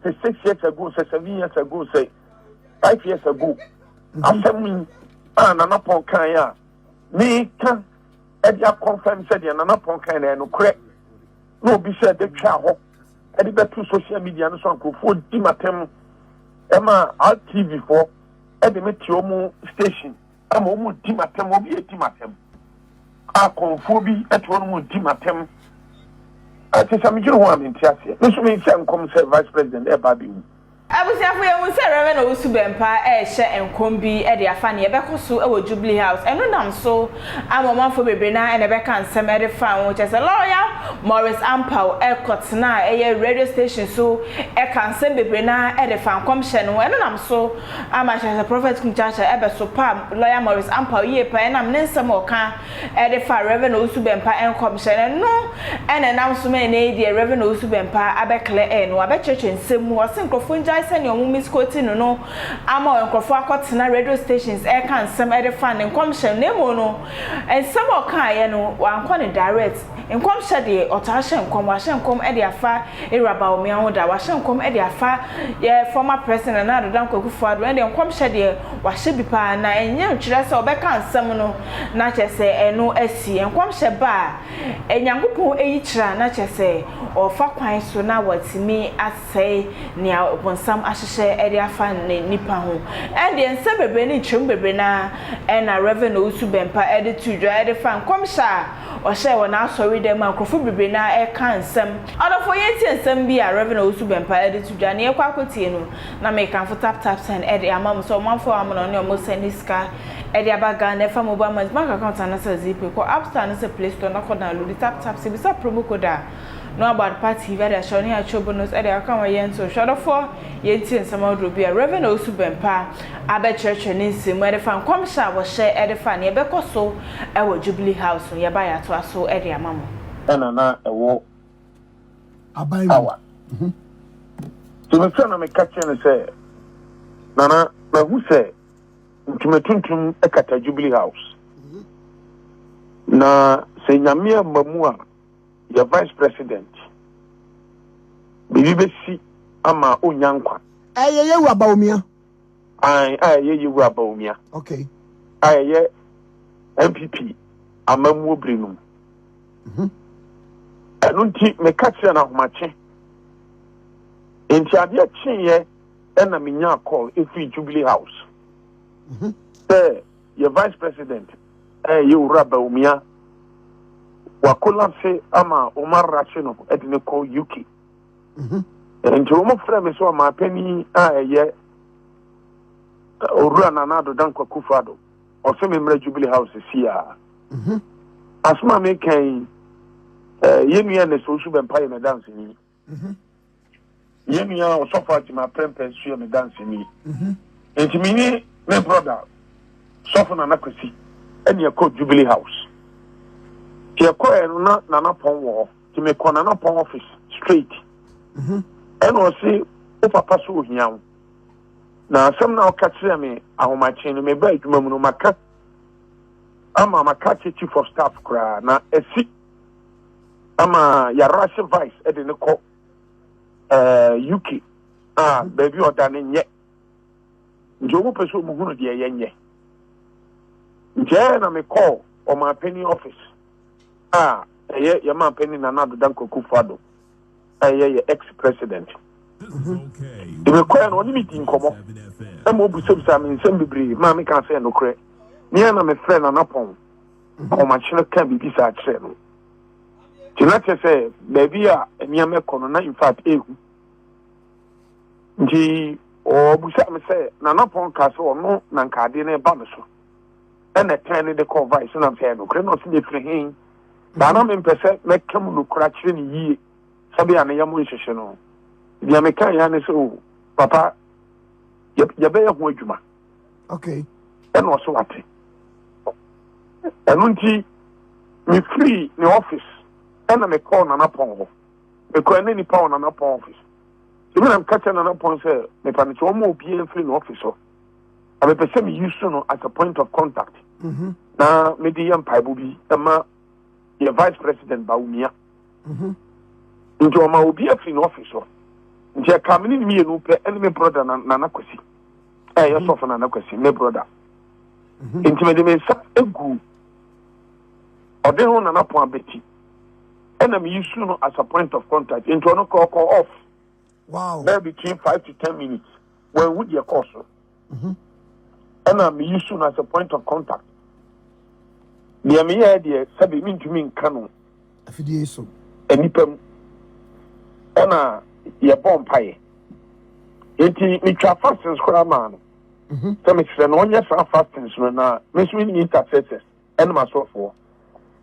say 6 years ago, say 7 years ago, say 5 years ago. Asemi Nana Ponkan ya me can edia confirm said ya Nana Ponkan na no correct no be said the twa ho e dey betu social media no so ankofo di matem ema RTV for e dey meti omu station ama omu di matem obi e di matem akonfo bi eto no mu di matem ati samijiro ho amentiase no so me nsia nkom say vice president e ba bi mu Abusiafo ye won se Reverend Owusu Bempah hye enkombi e de afa ne yebekoso e wo Jubilee House eno nam so amomanfo bebre na e ne beka nsem e de fa won chese lawyer Morris Ampao e kotna e radio station so e kan nsem bebre na e de fa nkom hye no eno nam so ama chese prophet kunchacha e be so pa lawyer Morris Ampao ye pa e nam ne nsem oka e de fa Reverend Owusu Bempah enkom hye no ene nam so me ne de Reverend Owusu Bempah abekle no abecheche nsem wo sinkrofo nja send your women's quoting no ama enkrofo akotena radio stations e kan sem e de fan enkomhye nemo no and some okan ye no wankọ ne direct enkomhye de otahye enkom wa hye enkom e de afa eraba omi ahoda wa hye enkom e de afa ye former president na adodan kwakufo ado e de enkomhye de wa hye bipa na enye ntwire se obeka nsem no na chese eno asi enkomhye ba enyankopon eyikyira na chese ofa kwan so na watimi asai ne obonsam ahye area afa nipa ho and the ense bebre ni twem bebre na na Reverend Owusu Bempah ede tudwa ede fan komsha o hye wona asori dem akrofo bebre na e kan nsem odofo yeti nsem bi a Reverend Owusu Bempah ede tudwa na ekwa akotie no na me kan fo tap send ede amam so manfo amono ne omo seniska ede abaga na fa mobile money bank account na sa zip ko app store na sa play store na ko download tap se bisa promo code no about party very sure ni acho bonus e dey aka wa yen so shortfo yenti nsama do bia Reverend Owusu Bempah abe church ni nsem e dey fan komsha wo hye e dey fan e be koso e wo Jubilee House ye ba ya to aso e dey amamo na e wo abai awa to me fana me catch ne say na hu say ntumetuntum e kata Jubilee House na se nyamia mamu a your vice president bibesi ama onyankwa ye wu abaomia ye wu abaomia okay ye MPP amamu obrinum anunti me catch na homache enti ade chinye na menya call efi Jubilee House your vice president ye wu abaomia wakola se ama Omar Rashino edine ko UK nti o mo frɛ me so ma pani ye Owura Nana Adodan Kwakufu Ado o se me mra Jubilee House sia asma me kan yenu ne so Owusu Bempah me dance ni yenu o so far ti ma prempen so me dance ni nti mini me brother so for Nana Kwesi ene ko Jubilee House ti ekoe na Nana Pon wo ti me ko Nana Pon office straight eno si o papa so ohian na asem na o ka kire me ahomache no me ba adwuma mu no maka ama maka chief of staff kra na esi ama ya rush vice e de ne ko UK baby oda ne nye njo mo peso mo hunu de yenye nje na me call o ma penny office ye man penny Nana Adodan Kwakufu Ado ye ex-president the require no meeting komo e mo bu sebisa me nsem bibiri ma me kan say no kre me na me friend Nana Pon o ma chire kan bibi sa kire no tinate say baby a enia me kono na in fact ehu nji o bu sa me say Nana Pon ka so no na nkade na e ba me so e na ten de call vice na say no kre no se de free hin Dana me mpese me kam no kura kire ni yie sabi ana ya mo nhwehwe no dia me kan ya ne so papa ye be ye ho adwuma okay e no so wate enunti me free ni office e na me call Nana Pon ho me ko ene ni pa Nana Pon office so me am catch Nana Pon say me pa ni so mo obi en free ni office so abe pese me use no as a point of contact na me di yam paibu bi ema your vice president Baumia. Into my obi free office. nje kamini mi enu pe ene me brother na kwasi yes of na kwasi me brother intimate me sa egu ode ho na pon abeti ena me use no as a point of contact into no call off. Wow. There between 5 to 10 minutes when we your course. Ena me use no as a point of contact. Near me idea sabi mean to me kanu afidie so enipam ena ye bomb pie enti me twa fastings kora man so me say no nya fa fastings na me so ni intercessors ena ma so for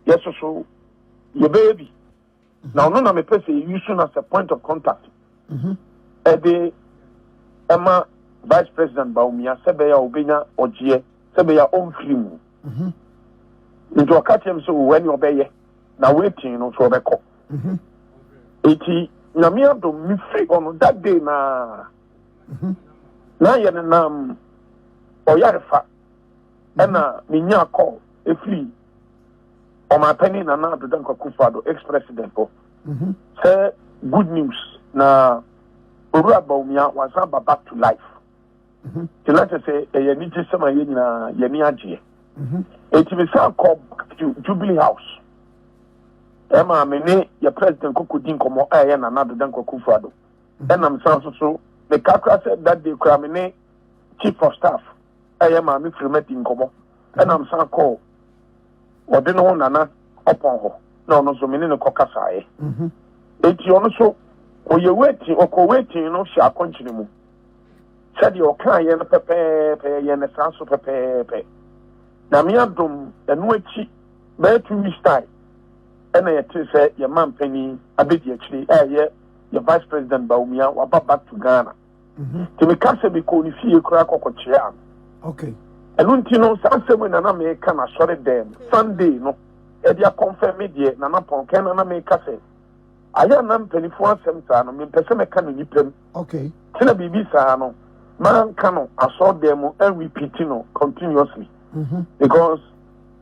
yes so your baby now no me person use as a point of contact the Emma Vice President Baumia sebe ya obenya ogie sebe ya omfrim into a catch him so when you obey na waiting no so obeko eti na me do me free on that day na ye nam oyarefa ena me nya call e free o ma penny na do dan Akufo-Addo ex-president say good news na Uru Baumia was back to life. Let us say a unity summer yena yeni aje. It will sound called Jubilee House. Emma mene your president Kukudin komo ayen another than Akufo-Addo. And I'm so the Kakra said that the Kramine chief of staff ayema me fremeting komo. And I'm so called or den ho nana upon ho. No so mene no kokasa It you also you waiting no shall continue. Said you can yen pepe yen sanso pepe. Na me adom enu achi be 2 weeks time. And I say your man penny abedi actually your vice president Baumia wa back to Ghana. To me can say because ni fie kura kokochia. Okay. And untino sanse when na me can assure them Sunday no e dia confirm me die na na pon ken na me ka say aya na mpanifo asɛmta no me pese me ka no nipam. Okay. Tina bibi sa no man ka no aso dem and repeat no continuously. Because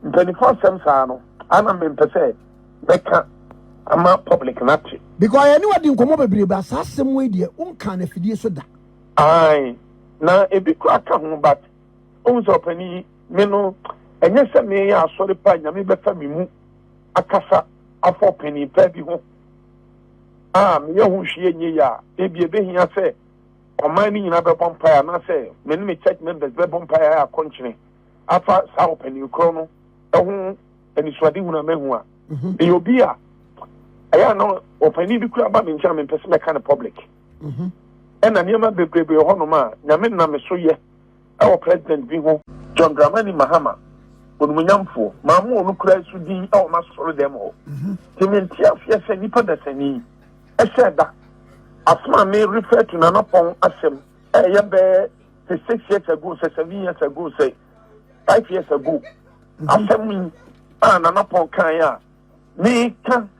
mpanifo asɛmta no ana me pese me ka ama public not. Because anyone din komo bebre ba asɛm we de unka na fidie so da. Ai na ebi kura ka ho but unso pani me no enye se me ya asɔre pa nyame befa me mu akasa afɔ pani pa bi ho. Me hu hwie nye ya ebi ebehia se oman ni nyina be bompire na se me ne me church members be bompire ya konchene afa sa opani kro no ehu eniswade hu na mehu a e obi a aya no opani bi kura ba me ncha me pese me ka na public na niema bebrebe ho no ma nyame na me so ye e president bi ho John Dramani Mahama onumunyamfo ma mu onu kura su din e o ma soro dem ho timenti afia se nipa da sani I said that Asma may refer to Nana Pong Asem, a 6 years ago, 7 years ago, 5 years ago. Asem Nana Pong Kaya. Me can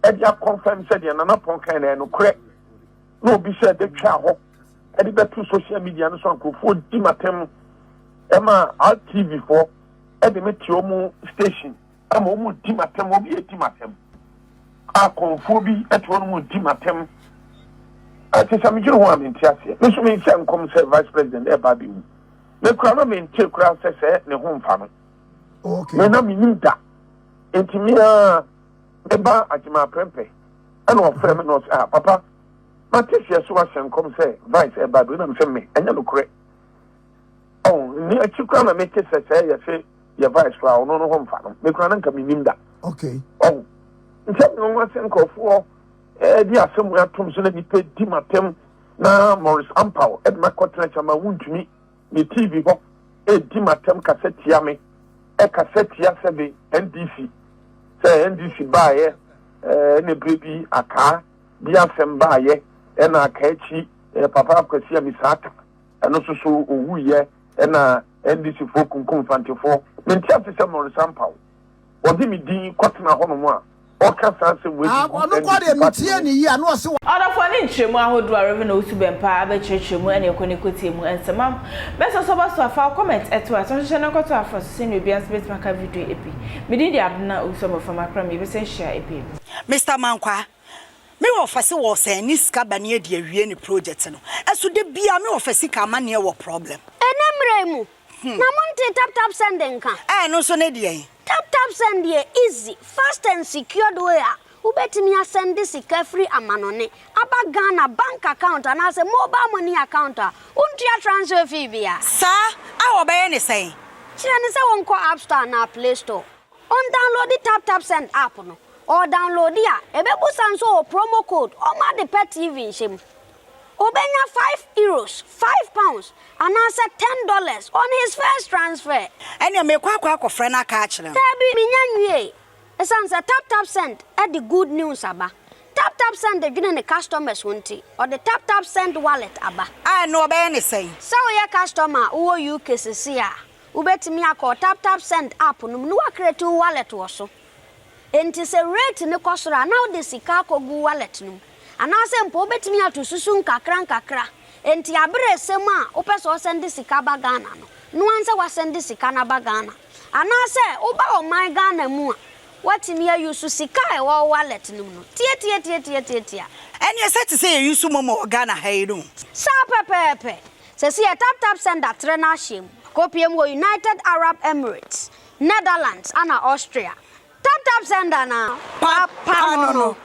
Edia confirm said Nana Pong Kaya no correct. No be said the child. Editor to social media and so on could food Dimatem Emma RTV for Edimetiomo station. I'm almost Dimatem will be a Dimatem. A confobi at one would dimatem. I say some you want in Tiasia. This means some come say Vice President Ebabi. The crown in take crowd says the home family. Okay. When I mean that. Intimia Eba Ajima Prempe. And our friend knows Papa. Matisia Suasan come say Vice Ebabi and send me and you look correct. Oh, near Chukana make it say your Vice Flower no home family. The crown can be named that. Okay. Oh. Nti no wasen kofo di asem ya tom so na nipa di matem na Morris Ampaw ma kotra chama wuntumi ni TV ho di matem cassette ya me cassette ya sebe NDC say NDC baaye ne brebi aka di asem baaye na aka echi papa akwasi amisaka eno so owu ye na NDC fo kunkum fantefo menti afisa Morris Ampaw wodi mi din kotena ho no mu a ono kwa de mitie ni yi anu ose Order for ni nchemu ahodo Reverend Owusu Bempah abechechemu ene ekonekoti emu ensema beso so baso afa comment eto a so hye na koto afa so senu bians bet maka video epi medidi abna Owusu from akra me be se share epi Mr. Mankwa Me office was saying this cabane de awie ni project no. Eso de bia me office ka ma ne wo problem. Enemremu. Na monte tap sending kan. No so ne de. Tap send ye easy, fast and secured way. Ubetimi send this free amanone. Aba Ghana bank account and as a mobile money account. Untia transfer fee bia. Sir, I obey any say. Chirani say won ko App Store na Play Store. On download the tap send app no. Or download ya. Ebebu sanso promo code. O ma de pet TV shim. Obenya €5, £5, and answer $10 on his first transfer. And you make kwa friend a catch them. Tabi minyanwe. Esansa tap send at the good news aba. Tap send the giving the customers won't or the tap send wallet aba. I know about anything. So your customer who UK sia. Ubetimi akọ tap send app no no create wallet woso. Enti se rate ne kosora now the sika ko gu wallet no. Anase mpo betimi atususu nkakra enti abere sem a opeso send sika ba Ghana no no anse wa send sika na ba Ghana anase oba o my Ghana mu a watimi ayusu sika e wo wallet no tie and you said to say you use momo Ghana hayru sa pepepe se si tap send that na shim kopiem wo United Arab Emirates Netherlands and Austria tap send na papa no